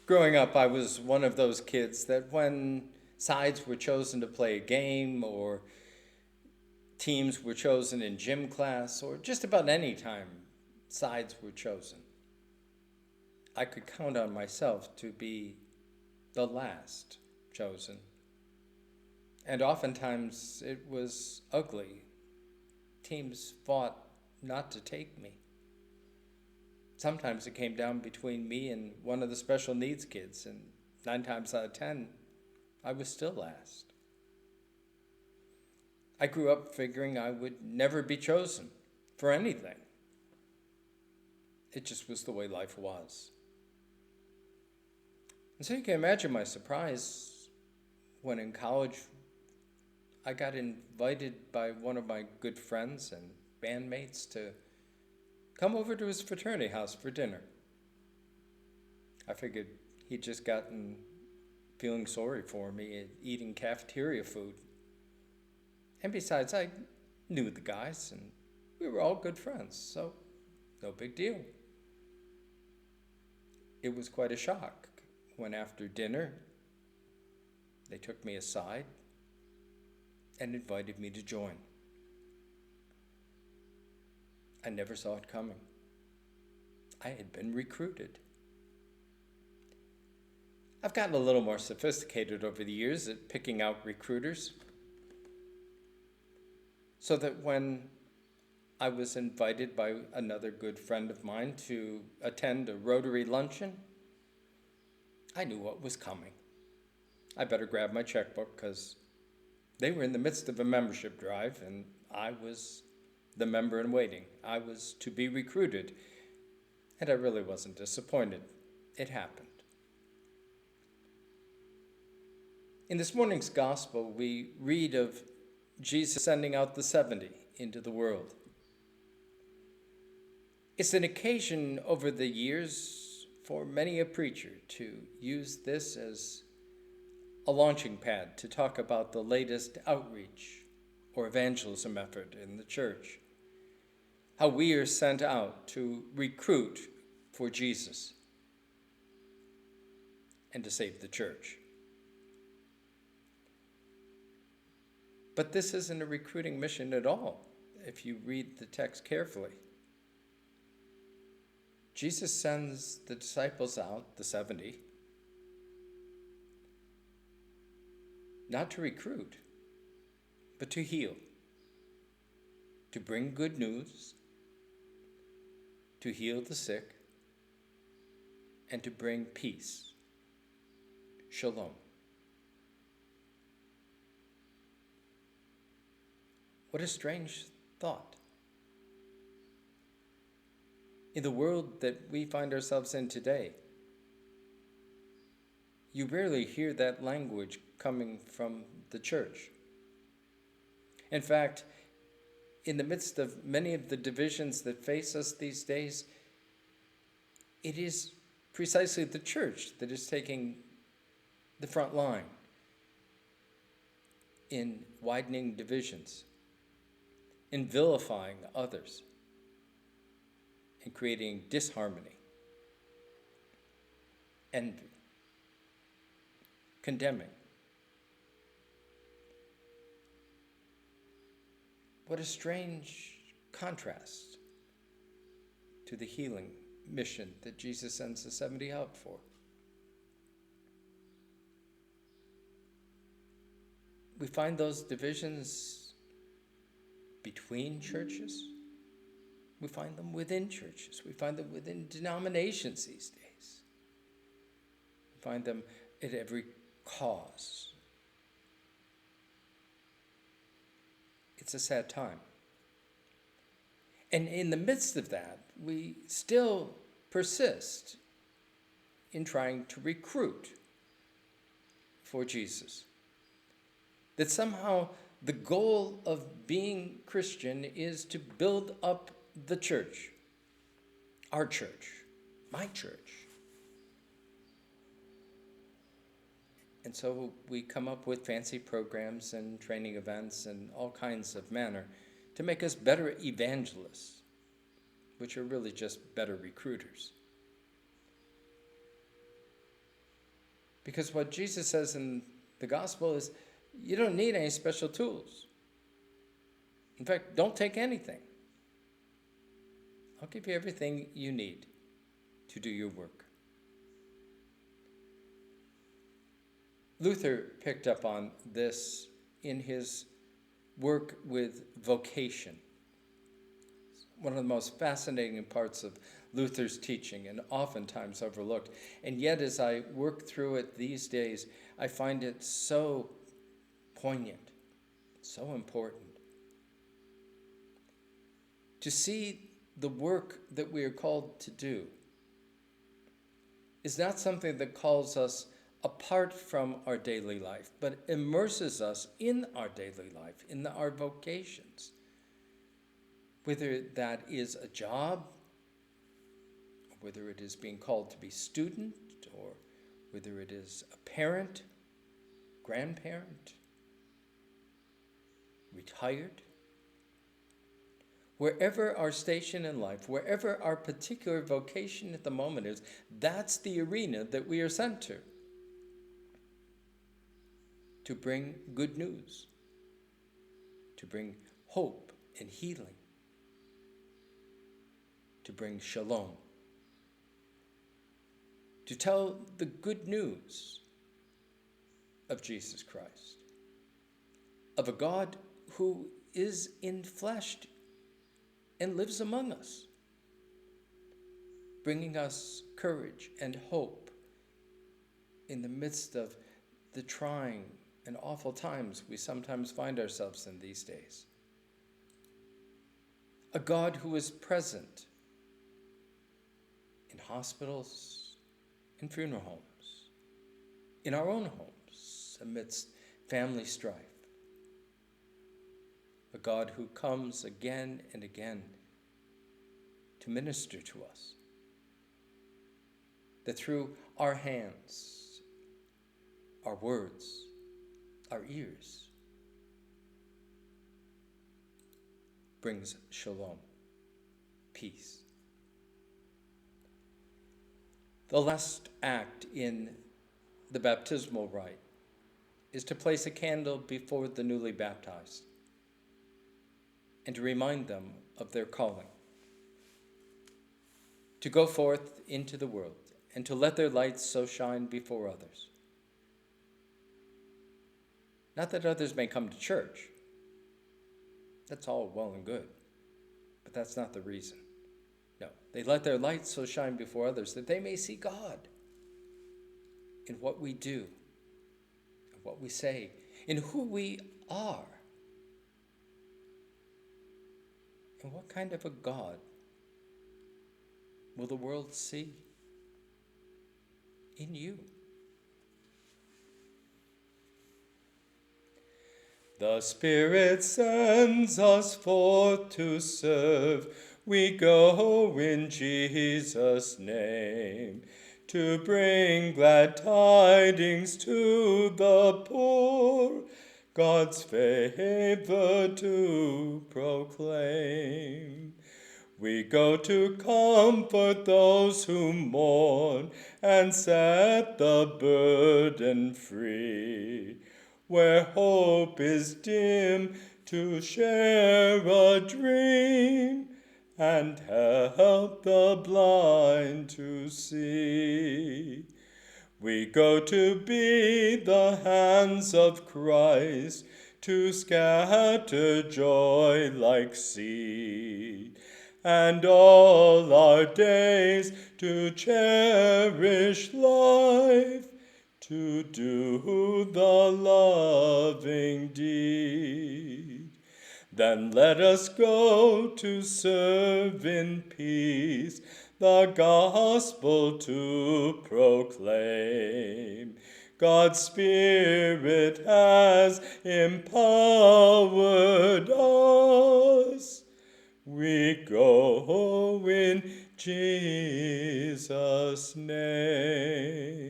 Growing up, I was one of those kids that when sides were chosen to play a game or teams were chosen in gym class or just about any time sides were chosen, I could count on myself to be the last chosen. And oftentimes it was ugly. Teams fought not to take me. Sometimes it came down between me and one of the special needs kids, and 9 times out of 10, I was still last. I grew up figuring I would never be chosen for anything. It just was the way life was. And so you can imagine my surprise when in college I got invited by one of my good friends and bandmates to come over to his fraternity house for dinner. I figured he'd just gotten feeling sorry for me eating cafeteria food. And besides, I knew the guys and we were all good friends, so no big deal. It was quite a shock when after dinner they took me aside and invited me to join. I never saw it coming. I had been recruited. I've gotten a little more sophisticated over the years at picking out recruiters, so that when I was invited by another good friend of mine to attend a Rotary luncheon, I knew what was coming. I better grab my checkbook because they were in the midst of a membership drive and I was the member in waiting. I was to be recruited, and I really wasn't disappointed. It happened. In this morning's gospel, we read of Jesus sending out the 70 into the world. It's an occasion over the years for many a preacher to use this as a launching pad to talk about the latest outreach or evangelism effort in the church. How we are sent out to recruit for Jesus and to save the church. But this isn't a recruiting mission at all, if you read the text carefully. Jesus sends the disciples out, the 70, not to recruit, but to heal, to bring good news, to heal the sick, and to bring peace, shalom. What a strange thought. In the world that we find ourselves in today, you rarely hear that language coming from the church. In fact, in the midst of many of the divisions that face us these days, it is precisely the church that is taking the front line in widening divisions, in vilifying others, in creating disharmony, envy, condemning. What a strange contrast to the healing mission that Jesus sends the 70 out for. We find those divisions between churches. We find them within churches. We find them within denominations these days. We find them at every cause. It's a sad time. And in the midst of that, we still persist in trying to recruit for Jesus. That somehow the goal of being Christian is to build up the church, our church, my church. And so we come up with fancy programs and training events and all kinds of manner to make us better evangelists, which are really just better recruiters. Because what Jesus says in the gospel is you don't need any special tools. In fact, don't take anything. I'll give you everything you need to do your work. Luther picked up on this in his work with vocation. One of the most fascinating parts of Luther's teaching and oftentimes overlooked. And yet as I work through it these days, I find it so poignant, so important. To see the work that we are called to do is not something that calls us apart from our daily life, but immerses us in our daily life, in our vocations. Whether that is a job, or whether it is being called to be student, or whether it is a parent, grandparent, retired. Wherever our station in life, wherever our particular vocation at the moment is, that's the arena that we are sent to bring good news, to bring hope and healing, to bring shalom, to tell the good news of Jesus Christ, of a God who is enfleshed and lives among us, bringing us courage and hope in the midst of the trying and awful times we sometimes find ourselves in these days. A God who is present in hospitals, in funeral homes, in our own homes, amidst family strife. A God who comes again and again to minister to us. That through our hands, our words, our ears, brings shalom, peace. The last act in the baptismal rite is to place a candle before the newly baptized and to remind them of their calling, to go forth into the world and to let their lights so shine before others. Not that others may come to church. That's all well and good, but that's not the reason. No, they let their lights so shine before others that they may see God in what we do, in what we say, in who we are. And what kind of a God will the world see in you? The Spirit sends us forth to serve. We go in Jesus' name to bring glad tidings to the poor, God's favor to proclaim. We go to comfort those who mourn and set the burden free. Where hope is dim, to share a dream and help the blind to see. We go to be the hands of Christ, to scatter joy like seed, and all our days to cherish life, to do the loving deed. Then let us go to serve in peace, the gospel to proclaim. God's Spirit has empowered us. We go in Jesus' name.